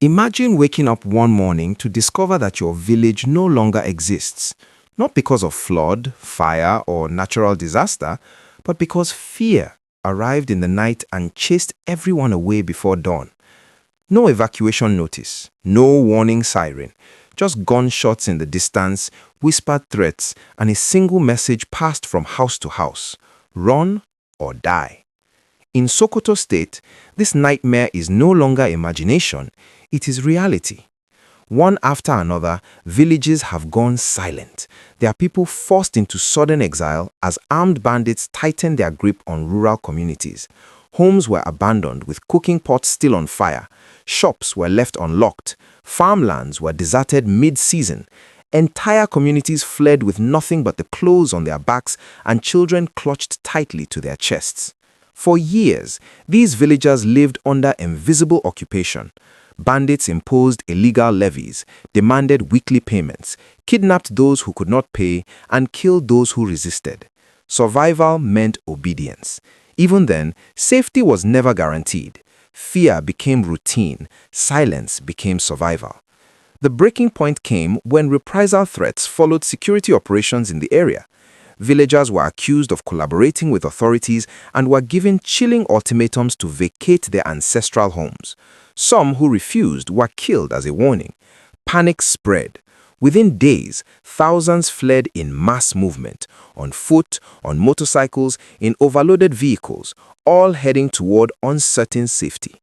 Imagine waking up one morning to discover that your village no longer exists, not because of flood, fire, or natural disaster, but because fear arrived in the night and chased everyone away before dawn. No evacuation notice, no warning siren, just gunshots in the distance, whispered threats, and a single message passed from house to house: run or die. In Sokoto State, this nightmare is no longer imagination, it is reality. One after another, villages have gone silent. Their people forced into sudden exile as armed bandits tightened their grip on rural communities. Homes were abandoned with cooking pots still on fire. Shops were left unlocked. Farmlands were deserted mid-season. Entire communities fled with nothing but the clothes on their backs, and children clutched tightly to their chests. For years, these villagers lived under invisible occupation. Bandits imposed illegal levies, demanded weekly payments, kidnapped those who could not pay, and killed those who resisted. Survival meant obedience. Even then, safety was never guaranteed. Fear became routine. Silence became survival. The breaking point came when reprisal threats followed security operations in the area. Villagers were accused of collaborating with authorities and were given chilling ultimatums to vacate their ancestral homes. Some who refused were killed as a warning. Panic spread. Within days, thousands fled in mass movement, on foot, on motorcycles, in overloaded vehicles, all heading toward uncertain safety.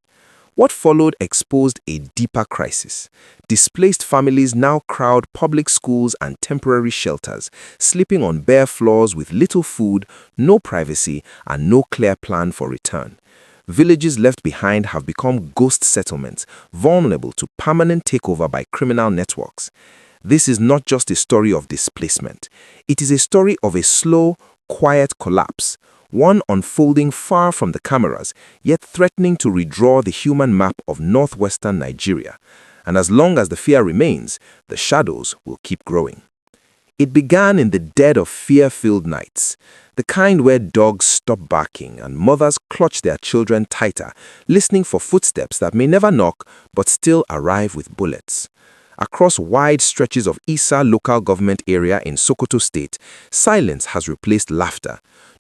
What followed exposed a deeper crisis. Displaced families now crowd public schools and temporary shelters, sleeping on bare floors with little food, no privacy, and no clear plan for return. Villages left behind have become ghost settlements, vulnerable to permanent takeover by criminal networks. This is not just a story of displacement. It is a story of a slow, quiet collapse, one unfolding far from the cameras, yet threatening to redraw the human map of northwestern Nigeria. And as long as the fear remains, the shadows will keep growing. It began in the dead of fear-filled nights, the kind where dogs stop barking and mothers clutch their children tighter, listening for footsteps that may never knock but still arrive with bullets. Across wide stretches of Isa local government area in Sokoto State, silence has replaced laughter.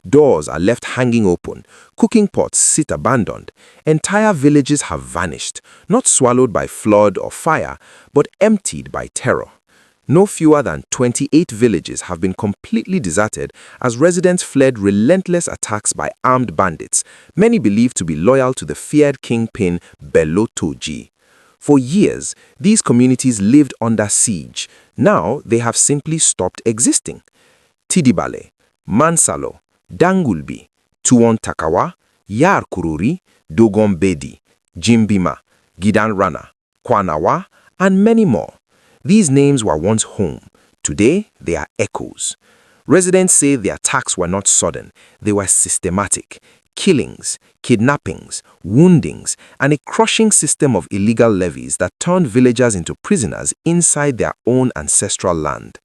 Doors are left hanging open, cooking pots sit abandoned. Entire villages have vanished, not swallowed by flood or fire, but emptied by terror. No fewer than 28 villages have been completely deserted as residents fled relentless attacks by armed bandits, many believed to be loyal to the feared kingpin Bello Toji. For years, these communities lived under siege. Now they have simply stopped existing. Tidibale, Mansalo, Dangulbi, Tuwon Takawa, Yar Kururi, Dogon Bedi, Jimbima, Gidan Rana, Kwanawa, and many more. These names were once home. Today, they are echoes. Residents say the attacks were not sudden. They were systematic. Killings, kidnappings, woundings, and a crushing system of illegal levies that turned villagers into prisoners inside their own ancestral land.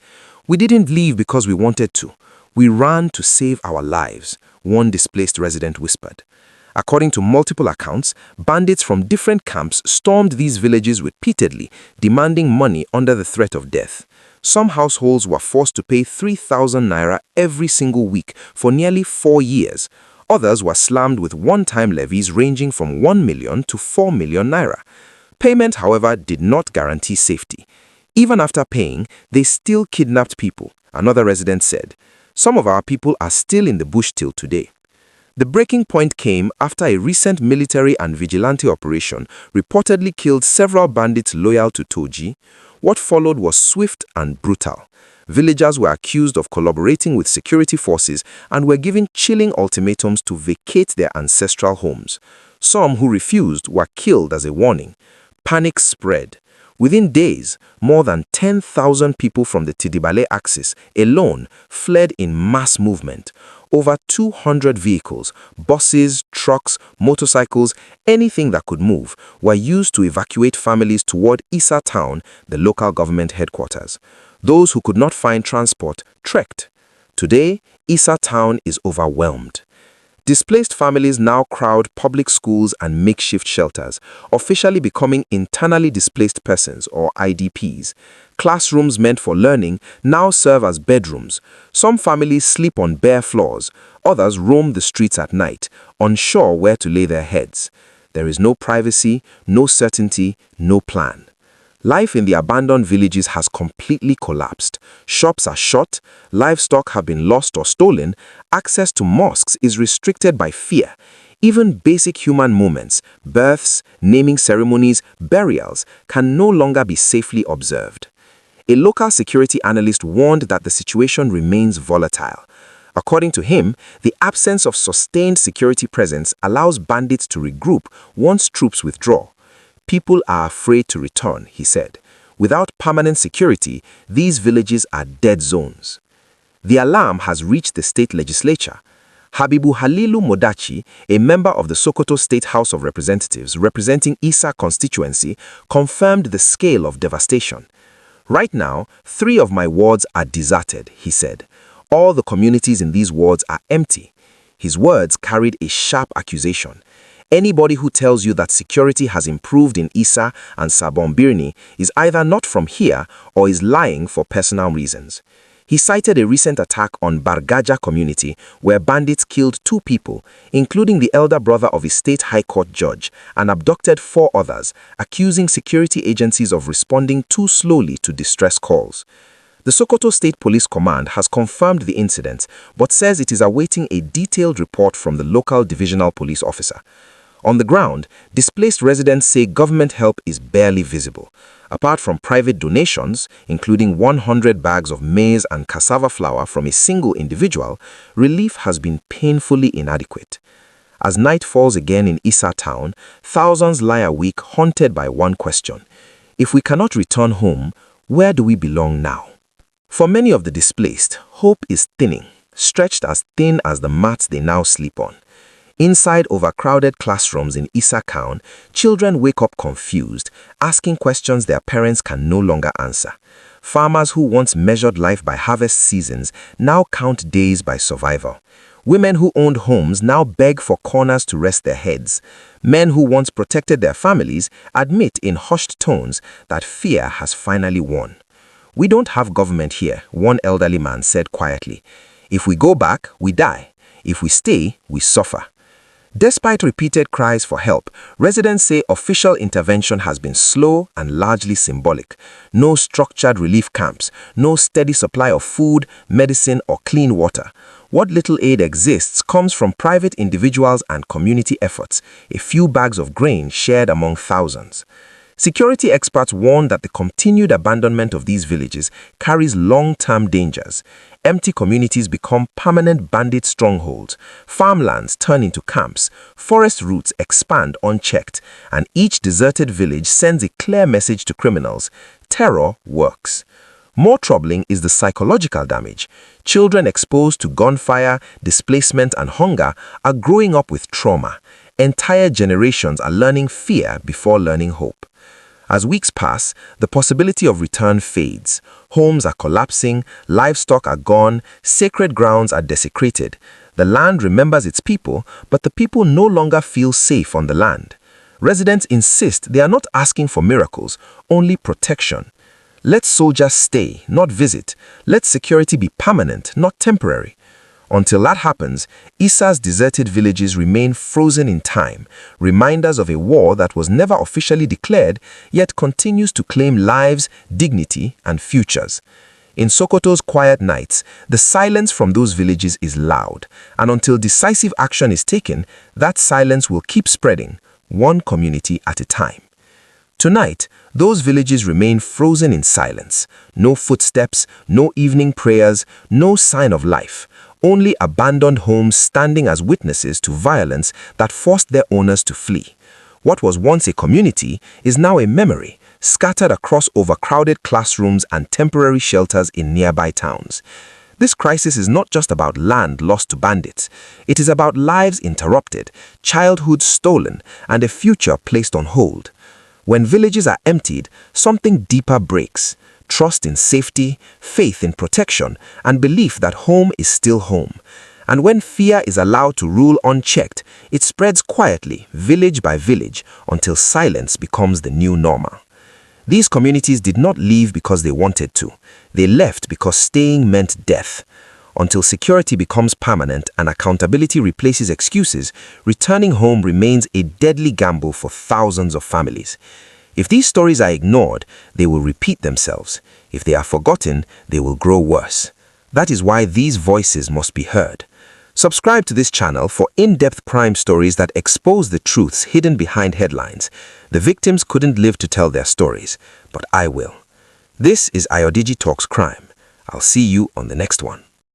We didn't leave because we wanted to. We ran to save our lives, one displaced resident whispered. According to multiple accounts, bandits from different camps stormed these villages repeatedly, demanding money under the threat of death. Some households were forced to pay 3,000 naira every single week for nearly 4 years. Others were slammed with one-time levies ranging from 1 million to 4 million naira. Payment, however, did not guarantee safety. Even after paying, they still kidnapped people, another resident said. Some of our people are still in the bush till today. The breaking point came after a recent military and vigilante operation reportedly killed several bandits loyal to Toji. What followed was swift and brutal. Villagers were accused of collaborating with security forces and were given chilling ultimatums to vacate their ancestral homes. Some who refused were killed as a warning. Panic spread. Within days, more than 10,000 people from the Tidibale axis alone fled in mass movement. Over 200 vehicles, buses, trucks, motorcycles, anything that could move, were used to evacuate families toward Isa town, the local government headquarters. Those who could not find transport trekked. Today, Isa town is overwhelmed. Displaced families now crowd public schools and makeshift shelters, officially becoming internally displaced persons or IDPs. Classrooms meant for learning now serve as bedrooms. Some families sleep on bare floors, others roam the streets at night, unsure where to lay their heads. There is no privacy, no certainty, no plan. Life in the abandoned villages has completely collapsed. Shops are shut, livestock have been lost or stolen, access to mosques is restricted by fear. Even basic human moments, births, naming ceremonies, burials, can no longer be safely observed. A local security analyst warned that the situation remains volatile. According to him, the absence of sustained security presence allows bandits to regroup once troops withdraw. People are afraid to return, he said. Without permanent security, these villages are dead zones. The alarm has reached the state legislature. Habibu Halilu Modachi, a member of the Sokoto State House of Representatives representing Isa constituency, confirmed the scale of devastation. Right now, 3 of my wards are deserted, he said. All the communities in these wards are empty. His words carried a sharp accusation. Anybody who tells you that security has improved in Isa and Sabon Birni is either not from here or is lying for personal reasons. He cited a recent attack on Bargaja community where bandits killed 2 people, including the elder brother of a state high court judge, and abducted 4 others, accusing security agencies of responding too slowly to distress calls. The Sokoto State Police Command has confirmed the incident, but says it is awaiting a detailed report from the local divisional police officer. On the ground, displaced residents say government help is barely visible. Apart from private donations, including 100 bags of maize and cassava flour from a single individual, relief has been painfully inadequate. As night falls again in Isa town, thousands lie awake haunted by one question. If we cannot return home, where do we belong now? For many of the displaced, hope is thinning, stretched as thin as the mats they now sleep on. Inside overcrowded classrooms in Isa town, children wake up confused, asking questions their parents can no longer answer. Farmers who once measured life by harvest seasons now count days by survival. Women who owned homes now beg for corners to rest their heads. Men who once protected their families admit in hushed tones that fear has finally won. "We don't have government here," one elderly man said quietly. "If we go back, we die. If we stay, we suffer." Despite repeated cries for help, residents say official intervention has been slow and largely symbolic. No structured relief camps, no steady supply of food, medicine, or clean water. What little aid exists comes from private individuals and community efforts, a few bags of grain shared among thousands. Security experts warn that the continued abandonment of these villages carries long-term dangers. Empty communities become permanent bandit strongholds, farmlands turn into camps, forest routes expand unchecked, and each deserted village sends a clear message to criminals: terror works. More troubling is the psychological damage. Children exposed to gunfire, displacement, and hunger are growing up with trauma. Entire generations are learning fear before learning hope. As weeks pass, the possibility of return fades. Homes are collapsing, livestock are gone, sacred grounds are desecrated. The land remembers its people, but the people no longer feel safe on the land. Residents insist they are not asking for miracles, only protection. Let soldiers stay, not visit. Let security be permanent, not temporary. Until that happens, Isa's deserted villages remain frozen in time, reminders of a war that was never officially declared, yet continues to claim lives, dignity, and futures. In Sokoto's quiet nights, the silence from those villages is loud, and until decisive action is taken, that silence will keep spreading, one community at a time. Tonight, those villages remain frozen in silence. No footsteps, no evening prayers, no sign of life. Only abandoned homes standing as witnesses to violence that forced their owners to flee. What was once a community is now a memory, scattered across overcrowded classrooms and temporary shelters in nearby towns. This crisis is not just about land lost to bandits. It is about lives interrupted, childhoods stolen, and a future placed on hold. When villages are emptied, something deeper breaks. Trust in safety, faith in protection, and belief that home is still home. And when fear is allowed to rule unchecked, it spreads quietly, village by village, until silence becomes the new normal. These communities did not leave because they wanted to. They left because staying meant death. Until security becomes permanent and accountability replaces excuses, returning home remains a deadly gamble for thousands of families. If these stories are ignored, they will repeat themselves. If they are forgotten, they will grow worse. That is why these voices must be heard. Subscribe to this channel for in-depth crime stories that expose the truths hidden behind headlines. The victims couldn't live to tell their stories, but I will. This is Ayodiji Talks Crime. I'll see you on the next one.